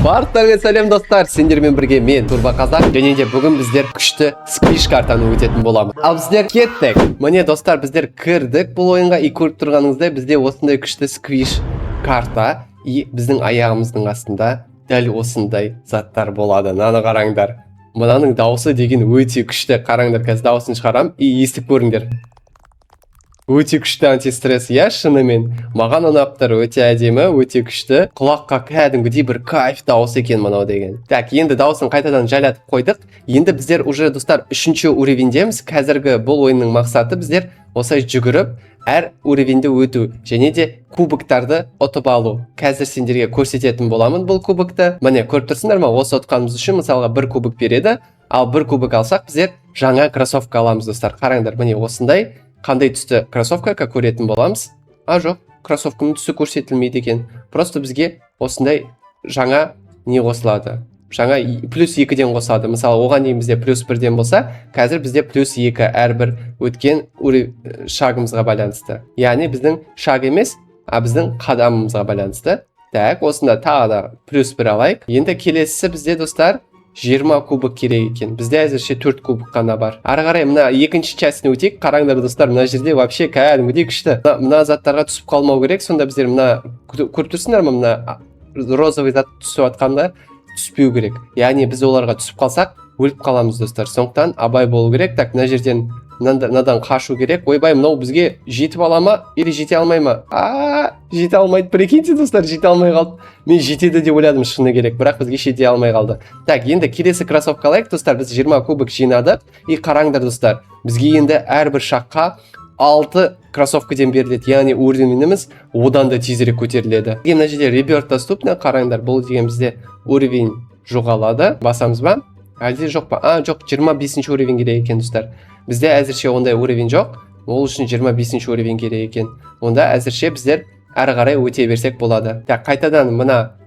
Барлықтарыңа сәлем достар, сендермен бірге мен Турбоқазақ, және де бүгін біздер күшті сквиш картаны өтетін боламыз. Ал біздер кеттік. Міне достар, біздер кірдік бұл ойынға, и көріп тұрғаныңыздай бізде осындай күшті сквиш карта, и біздің аяғымыздың астында дәл осындай заттар болады. Мынаны қараңдар. Мынаның дауысы деген өте күшті. Қараңдар, қазір дауысын шығарам, и естіп көріңдер. Өте күшті антистресс, я шынымен. Маған ұнап тұр, өте әдемі, өте күшті. Құлаққа кәдімгідей бір кайф дауыс екен мынау деген. Так, енді дауысын қайтадан жайлатып қойдық. Енді біздер уже достар 3-ші уровеньдеміз. Қазіргі бұл ойынның мақсаты біздер осылай жүгіріп, әр уровеньді өту, және де кубоктарды ұтып алу. Қазір сендерге көрсететін боламын бұл кубокты. Міне, көріп тұрсыңдар ма? Осы ұтқанымыз үшін мысалға бір кубок береді, ал бір кубок алсақ, біздер жаңа кроссовка аламыз достар. Қараңдар, міне осындай қандай түсті кроссовка көретін боламыз. Жоқ, кроссовканың түсі көрсетілмейді екен. Просто бізге осындай жаңа не қосылады. Жаңа плюс 2-ден қосады. Мысалы, оған дейін бізде плюс 1-ден болса, қазір бізде плюс 2 әрбір өткен шагымызға байланысты. Яғни біздің шаг емес, біздің қадамымызға байланысты. Так, осында тағы да плюс 1 алайық. Енді келесісі бізде достар 20 кубок керек екен. Бізде әзірше 4 кубок қана бар. Ары қарай мына екінші частіне өтейік. Қараңдар достар, мына жерде вообще кәдімгідей күшті. Мына заттарға түсіп қалмау керек. Сонда біздер мына көріп тұрсыңдар ма, мына розовый зат түсіп атқанда түспеу керек. Яғни біз оларға түсіп қалсақ, өліп қаламыз достар. Сондықтан абай болу керек. Так, мына жерден мынадан қашу керек. Ойбай, мынау бізге жетіп ала ма или жете алмай ма? Жете алмайды. Прикиньте достар, жете алмай қалды. Мен жетеді деп ойладым шыны керек, бірақ бізге жете алмай қалды. Так, енді келесі кроссовка алайық достар. Біз 20 кубок жинадық. И қараңдар достар, бізге енді әрбір шаққа 6 кроссовкаден беріледі. Яғни уровеніміз одан да тезірек көтеріледі. Мына жерде реберт доступны. Қараңдар, бұл деген бізде уровень жоғалады. Басамыз ба? Әлде жоқ па? Жоқ, 25-ші уровень керек екен достар. Бізде әзірше ондай уровень жоқ. Ол үшін 25-ші уровень керек екен. Онда әзірше біздер әрі қарай өте берсек болады. Так, қайтадан мына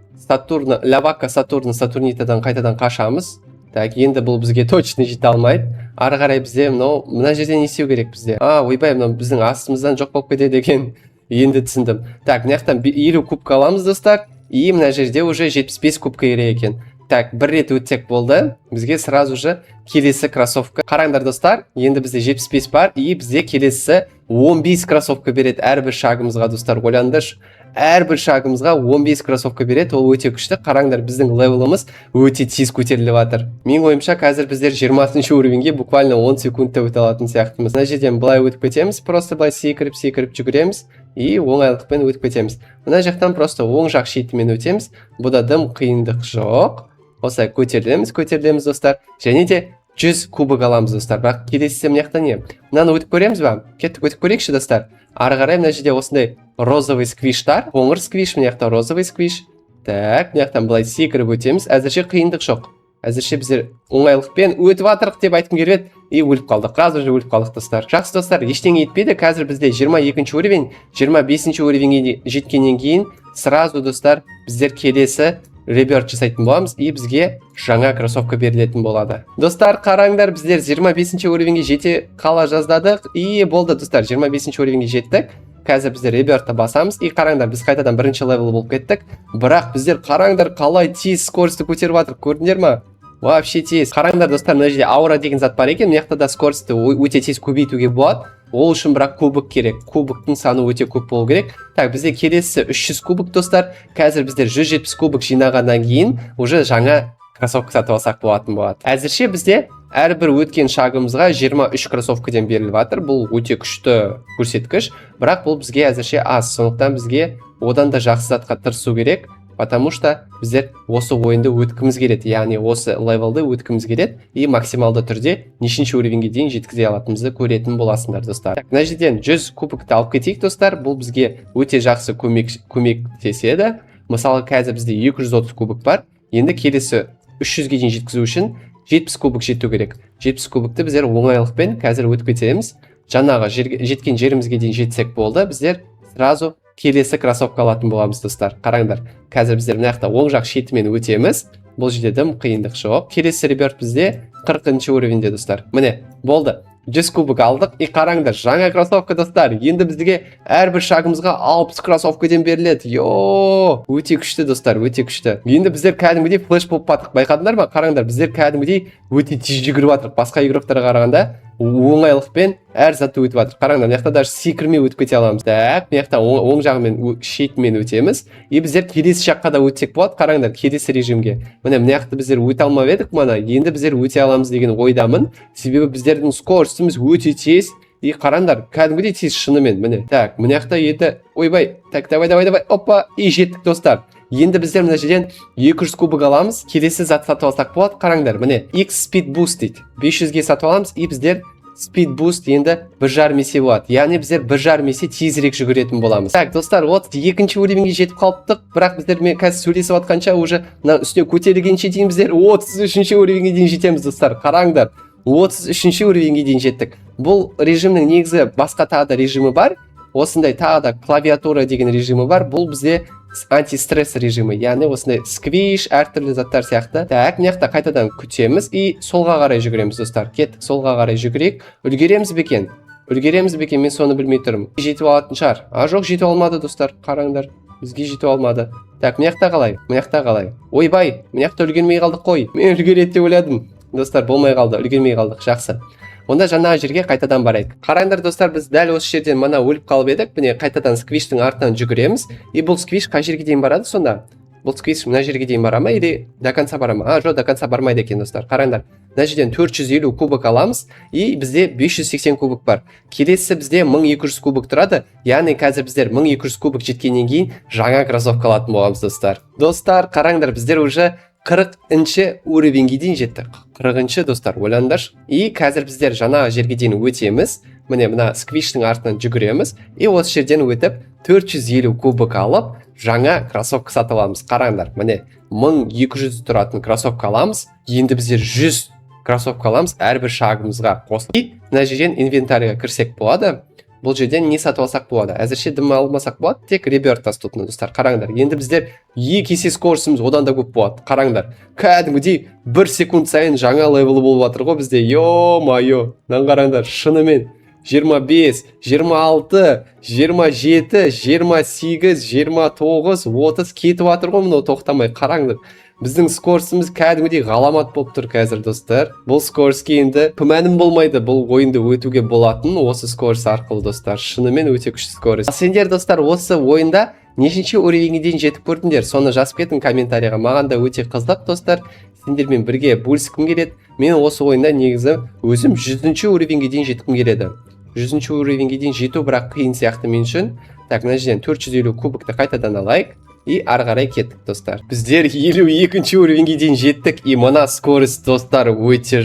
Лавака Сатурнитадан қайтадан қашамыз. Так, енді бұл бізге точно жете алмайды. Ары қарай бізде мына жерден не істеу керек бізде? Ойбай, мына біздің астымыздан жоқ болып кетеді екен. Енді түсіндім. Так, мына жақтан 50 кубка аламыз достар. И мына жерде уже 75 кубка керек екен. Так, бір рет өтсек болды. Бізге сразу же келесі кроссовка. Қараңдар достар, енді бізде 75 бар, и бізде келесі 15 кроссовка береді әрбір шагымызға достар. Ойлаңдаршы, әрбір шагымызға 15 кроссовка береді. Ол өте күшті. Қараңдар, біздің левеліміз өте тез көтеріліп жатыр. Мен ойымша, қазір біздер 20-ші уровеньге буквально 10 секундта өте алатын сияқтымыз. Мына жерден былай өтіп кетеміз, просто былай секіріп жүгіреміз, и оңайлықпен өтіп кетеміз. Мына жақтан просто оң жақ шетімен өтеміз. Бұда дым қиындық жоқ. Осылай көтерілеміз достар. Және де 100 кубок аламыз достар. Бірақ келесісі мына жақта не? Мынаны өтіп көреміз ба? Кеттік өтіп көрейікші достар. Ары қарай мына жерде осындай розовый сквиштар, қоңыр сквиш, мына жақта розовый сквиш. Так, мына жақтан былай секіріп өтеміз. Әзірше қиындық жоқ. Әзірше біздер оңайлықпен өтіп атырық деп айтқым келеді, и өліп қалдық. Қазір өліп қалдық достар. Жақсы достар, ештеңе етпеді. Қазір бізде 22-ші уровень, 25-ші уровеньге жеткеннен кейін сразу достар біздер келесі реберт жасайтын боламыз, и бізге жаңа кроссовка берілетін болады. Достар, қараңдар, біздер 25-ші уровеньге жете қала жаздадық, и болды достар, 25-ші уровеньге жеттік. Қазір біздер ребертті басамыз, и қараңдар, біз қайтадан бірінші левел болып кеттік. Бірақ біздер қараңдар, қалай тез скорості көтеріп жатыр, көрдіңдер ма? Вообще тез. Қараңдар достар, мына жерде аура деген зат бар екен, мына жақта да скорості өте тез көбейтуге болады. Ол үшін бірақ кубок керек. Кубоктың саны өте көп болу керек. Так, бізде келесі 300 кубок достар. Қазір біздер 170 кубок жинағаннан кейін уже жаңа кроссовка сатып алсақ болатын болады. Әзірше бізде әрбір өткен шагымызға 23 кроссовкаден беріліп жатыр. Бұл өте күшті көрсеткіш, бірақ бұл бізге әзірше аз. Сондықтан бізге одан да жақсы затқа тырысу керек. Потому что біздер осы ойынды өткіміз келеді, яғни осы левелді өткіміз келеді, и максималды түрде нешінші уровеньге дейін жеткізе алатынымызды көретін боласыңдар достар. Мына жерден 100 кубокты алып кетейік достар, бұл бізге өте жақсы көмектеседі. Мысалы, қазір бізде 230 кубок бар, енді келесі 300-ге дейін жеткізу үшін 70 кубок жету керек. 70 кубокты біздер оңайлықпен қазір өтіп кетеміз. Жаңағы жеткен жерімізге дейін жетсек болды, біздер сразу келесі кроссовка алатын боламыз достар. Қараңдар, қазір біздер мына жақта оң жақ шетімен өтеміз. Бұл жерде дым қиындық жоқ. Келесі реберт бізде 40-ші уровеньде достар. Міне, болды. 100 кубок алдық. И қараңдар, жаңа кроссовка достар. Енді бізге әрбір шагымызға 60 кроссовкадан беріледі. Йо, өте күшті достар, өте күшті. Енді біздер кәдімгідей флеш болып баттық. Байқадыңдар ма? Қараңдар, біздер кәдімгідей өте тез жүгіріп жатырық. Басқа игроктарға қарағанда оңайлықпен әр затты өтіп жатыр. Қараңдар, мына жақта даже секірмей өтіп кете аламыз. Так, мына жақта оң жағымен шетімен өтеміз. И біздер келесі жаққа да өтсек болады. Қараңдар, келесі режимге. Мына жақта біздер өте алмап едік, мана енді біздер өте аламыз деген ойдамын. Себебі біздердің скоростымыз өте тез. И қараңдар, кәдімгідей тез шынымен. Міне. Так, мына жақта еді. Ойбай. Так, давай. Опа, и жеттік достар. Енді біздер мына жерден 200 кубок аламыз. Келесі зат сатып алсақ болады. Қараңдар, міне X Speed Boost дейді. 500-ге сатып аламыз. И біздер Speed Boost енді 1,5 есе болады. Яғни біздер 1,5 есе тезірек жүгіретін боламыз. Так, достар, вот екінші уровеньге жетіп қалыптық. Бірақ біздер мен қазір сөйлесіп жатқанша уже мына үстіне көтерілгенше дейін біздер 33-ші уровеньге дейін жетеміз достар. Қараңдар, 33-ші уровеньге дейін жеттік. Бұл режимнің негізі басқа тағы да режимі бар. Осындай тағы да клавиатура деген режимі бар. Бұл бізде антистресс режимі, яғни осындай сквиш, әртүрлі заттар сияқты. Так, мына жақта қайтадан күтеміз и солға қарай жүгіреміз достар. Кеттік, солға қарай жүгірейік. Үлгереміз бе екен? Үлгереміз бе екен? Мен соны білмей тұрмын. Жетіп алатын шығар. Жоқ, жетіп алмады достар. Қараңдар, бізге жетіп алмады. Так, мына жақта қалай? Мына жақта қалай? Ойбай, мына жақта үлгермей қалдық қой. Мен үлгереді деп ойладым. Достар, болмай қалды, үлгермей қалдық. Жақсы. Онда жаңағы жерге қайтадан барайық. Қараңдар достар, біз дәл осы жерден мана өліп қалып едік. Міне қайтадан сквиштің артынан жүгіреміз. И бұл сквиш қай жерге дейін барады сонда? Бұл сквиш мына жерге дейін бара ма или до конца бара ма? Жоқ, до конца бармайды екен достар. Қараңдар. Мына жерден 450 кубок аламыз и бізде 580 кубок бар. Келесі бізде 1200 кубок тұрады. Яғни қазір біздер 1200 кубок жеткеннен кейін жаңа кроссовка алатын боламыз достар. Достар, қараңдар, біздер уже 40-ші уровеньге дейін жеттік. 40-ші достар, ойлаңдаршы. И қазір біздер жаңа жерге дейін өтеміз. Міне мына сквиштің артынан жүгіреміз. И осы жерден өтіп 450 кубок алып, жаңа кроссовка сатып аламыз. Қараңдар, міне 1200 тұратын кроссовка аламыз. Енді біздер 100 кроссовка аламыз әрбір шагымызға қосылып. И мына жерден инвентарьға кірсек болады. Бұл жерден не сатып алсақ болады? Әзірше дым алмасақ болады, тек реберт доступны достар. Қараңдар, енді біздер 2 есе скоростымыз одан да көп болады. Қараңдар, кәдімгідей 1 секунд сайын жаңа левел болып жатыр ғой бізде. Йо-майо, қараңдар, шынымен 25, 26, 27, 28, 29, 30 кетіп жатыр ғой мынау тоқтамай. Қараңдар, біздің скоростымыз кәдімгідей ғаламат болып тұр қазір достар. Бұл скороске енді күмәнім болмайды, бұл ойынды өтуге болатын осы скорос арқылы достар. Шынымен өте күшті скорос. Сендер достар осы ойында нешінші уровеньге дейін жетіп көрдіңдер? Соны жазып кетің комментарийға. Маған да өте қызық достар. Сендермен бірге бөліскім келеді. Мен осы ойында негізі өзім 100-ші уровеньге дейін жеткім келеді. 100-ші уровеньге дейін жету бірақ қиын сияқты мен үшін. Так, мына жерден 450 кубокты қайтадан алайық. И ары қарай кеттік достар. Біздер 52-ші уровеньге дейін жеттік. И мына скорость достар өте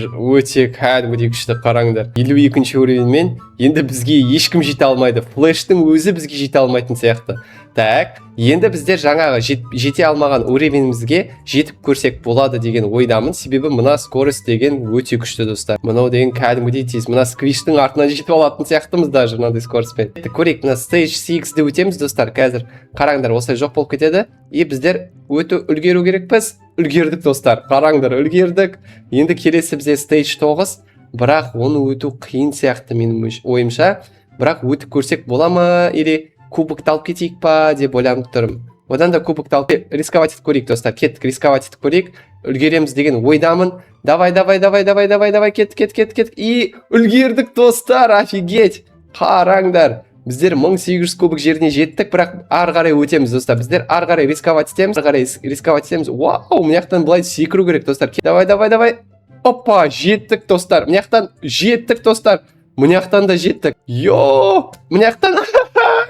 кәдімгідей күшті. Қараңдар. 52-ші уровеньмен енді бізге ешкім жете алмайды. Флештің өзі бізге жете алмайтын сияқты. Так, енді біздер жаңағы жете алмаған уровенімізге жетіп көрсек болады деген ойдамын. Себебі мына скорость деген өте күшті достар. Мынау деген кәдімгідей тез. Мына сквиштің артынан жетіп алатын сияқтымыз даже мынандай скоростьпен. Көрейік, мына stage 6-ді өтеміз достар. Қазір қараңдар, осылай жоқ болып кетеді. И біздер өте үлгеру керекпіз. Үлгердік достар. Қараңдар, үлгердік. Енді келесі бізде stage 9. Бірақ оны өту қиын сияқты менің ойымша. Бірақ өтіп көрсек бола ма или кубокты алып кетейік па деп ойланып тұрмын. Одан да кубокты алып рисковать етіп көрейік достар. Кеттік, рисковать етіп көрейік. Үлгереміз деген ойдамын. Давай, кеттік. И үлгердік достар, офигеть. Қараңдар. Біздер 1800 кубок жеріне жеттік, бірақ ары қарай өтеміз достар. Біздер ары қарай рисковать етеміз. Вау, мына жақтан былай секіру керек достар. Давай. Опа, жеттік достар. Мына жақтан жеттік достар. Мына жақтан да жеттік. Йо, мына жақтан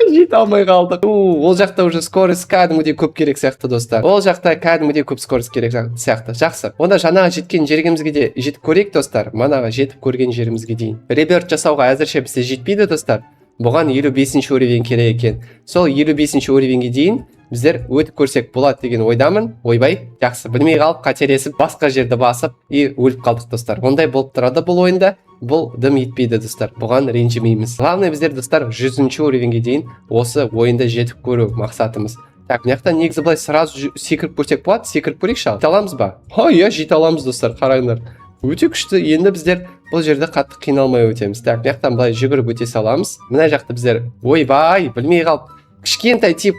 жете алмай қалдық. Ол жақта уже скорость кәдімгідей көп керек сияқты достар. Ол жақта кәдімгідей көп скорость керек сияқты. Жақсы. Онда жаңаға жеткен жерімізге де жетіп көрейік достар. Манаға жетіп көрген жерімізге дейін. Реберт жасауға әзірше бізде жетпейді достар. Бұған 55-ші уровень керек екен. Сол 55-ші уровеньге дейін біздер өтіп көрсек болады деген ойдамын. Ойбай, жақсы, білмей қалып, қателесіп, басқа жерді басып и өліп қалдық достар. Ондай болып тұрады бұл ойында. Бұл дым етпейді достар. Бұған ренжімейміз. Главное біздер достар 100-ші уровеньге дейін осы ойында жетіп көру мақсатымыз. Так, мына жақтан негізі былай сразу секіріп көрсек болады. Секіріп көрейікші ал. Жете аламыз ба? Иә, жете аламыз достар. Қараңдар. өте күшті. Енді біздер бұл жерде қатты қиналмай өтеміз. Так, мына жақтан былай жүгіріп өте саламыз. Мына жақта біздер ойбай білмей қалып кішкентай тиіп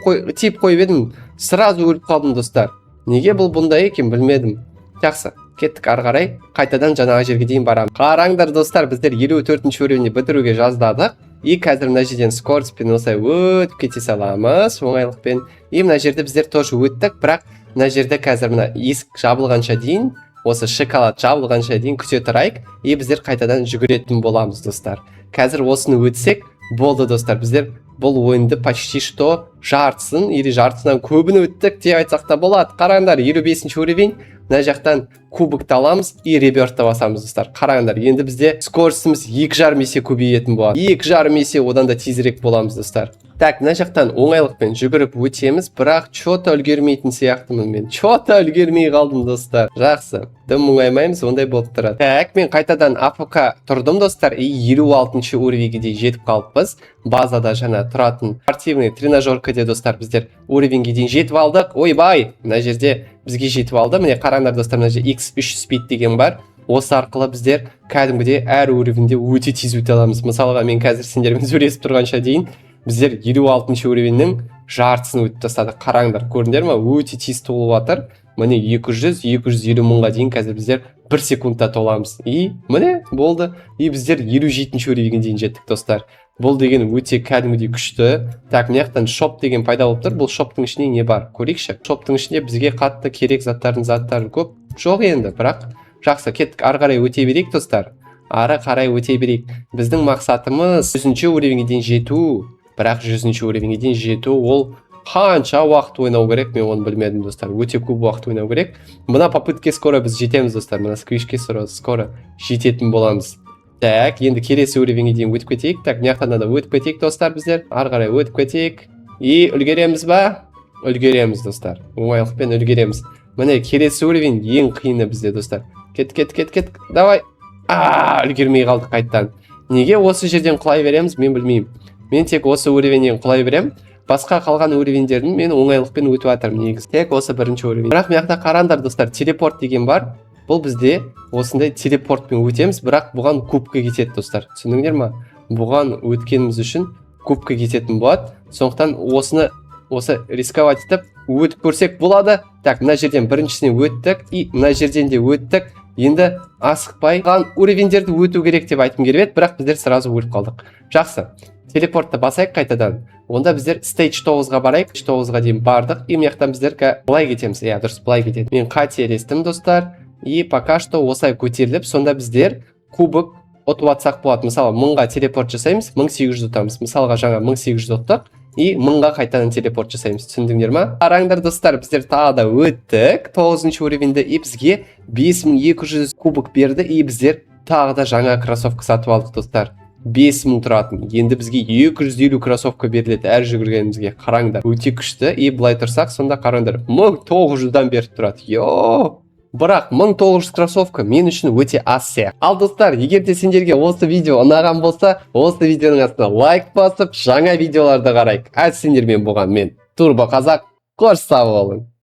қойып едім, сразу өліп қалдым достар. Неге бұл бұндай екен білмедім. Жақсы, кеттік ары қарай, қайтадан жаңағы жерге дейін барамыз. Қараңдар достар, біздер 54-ші уровеньді бітіруге жаздадық. И қазір мына жерден скороспен осылай өтіп кете саламыз оңайлықпен. И мына жерде біздер тоже өттік, бірақ мына жерде қазір мына есік жабылғанша дейін, осы шоколад жабылғанша дейін күте тұрайық. И біздер қайтадан жүгіретін боламыз достар. Қазір осыны өтсек болды достар. Біздер бұл ойынды почти что жартысын или жартысынан көбін өттік деп айтсақ та болады. Қараңдар, 55-ші уровень. Мына жақтан кубокты аламыз и ребертті басамыз достар. Қараңдар, енді бізде скоростымыз 2,5 есе көбейетін болады. 2,5 есе одан да тезірек боламыз достар. Так, мына жақтан оңайлықпен жүгіріп өтеміз, бірақ чота үлгермейтін сияқтымын мен. Чота үлгермей қалдым достар. Жақсы. Дым мұңаймаймыз, ондай болып тұрады. Так, мен қайтадан АФК тұрдым достар, и 56-ші уровеньге дейін жетіп қалыппыз. Базада жаңа тұратын спортивный тренажеркаде достар біздер уровеньге дейін жетіп алдық. Ойбай, мына жерде бізге жетіп алды. Міне қараңдар достар, мына жерде X3 speed деген бар. Осы арқылы біздер кәдімгідей әр уровеньде өте тез өте аламыз. Мысалға мен қазір сендермен сөйлесіп тұрғанша дейін біздер 56-ші уровеньнің жартысын өтіп тастадық. Қараңдар, көрдіңдер ме? Өте тез толып жатыр. Міне 200-250 мыңға дейін қазір біздер 1 секундта толамыз. И міне болды. И біздер 57-ші уровеньге дейін жеттік достар. Бұл деген өте кәдімгідей күшті. Так, мына жақтан шоп деген пайда болып тұр. Бұл шоптың ішінде не бар? Көрейікші. Шоптың ішінде бізге қатты керек заттардың көп жоқ енді, бірақ жақсы, кеттік ары қарай өте берейік достар. Ары қарай өте берейік. Біздің мақсатымыз 100-ші уровеньге дейін жету. Бірақ 100-ші уровеньге дейін жету ол қанша уақыт ойнау керек, мен оны білмедім достар. Өте көп уақыт ойнау керек. Мына попытке скоро біз жетеміз достар. Мына сквишке скоро жететін боламыз. Так, енді келесі уровеньге дейін өтіп кетейік. Так, мына жақтан да өтіп кетейік достар біздер. Ары қарай өтіп кетейік. И үлгереміз ба? Үлгереміз достар. Оңайлықпен үлгереміз. Міне келесі уровень ең қиыны бізде достар. Кет. Давай. Үлгермей қалдық қайттан. Неге осы жерден құлай береміз, мен білмеймін. Мен тек осы уровеньден құлай берем. Басқа қалған уровеньдердің мен оңайлықпен өтіп жатырмын негізі. Тек осы бірінші уровень. Бірақ мына жақта қараңдар достар, телепорт деген бар. Бұл бізде осындай телепортпен өтеміз, бірақ бұған кубка кетеді достар. Түсіндіңдер ме? Бұған өткеніміз үшін кубка кететін болады. Сондықтан осы рисковать етіп өтіп көрсек болады. Так, мына жерден біріншісіне өттік, и мына жерден де өттік. Енді асықпай қалған уровеньдерді өту керек деп айтқым келіп еді, бірақ біздер сразу өліп қалдық. Жақсы. Телепортты басайық қайтадан. Онда біздер стейдж 9-ға барайық. 9-ға дейін бардық. И мына жақтан біздер былай кетеміз. Дұрыс, былай кетеді. Мен қателестім достар. И пока что осылай көтеріліп, сонда біздер кубок ұтып атсақ болады. Мысалы, 1000-ға телепорт жасаймыз, 1800 ұтамыз. Мысалға жаңа 1800 ұттық, и 1000-ға қайтадан телепорт жасаймыз. Түсіндіңдер ма? Қараңдар достар, біздер тағы да өттік 9-ші уровеньде, и бізге 5200 кубок берді, и біздер тағы да жаңа кроссовка сатып алдық достар. 5000 тұратын. Енді бізге 250 кроссовка беріледі әр жүгіргенімізге. Қараңдар, өте күшті. И былай тұрсақ, сонда қараңдар, 1900-дан беріп тұрады. Бірақ 1900 кроссовка мен үшін өте аз сияқты. Ал достар, егер де сендерге осы видео ұнаған болса, осы видеоның астына лайк басып, жаңа видеоларды қарайық. Сендермен болған мен Турбо Қазақ. Қош сау болың.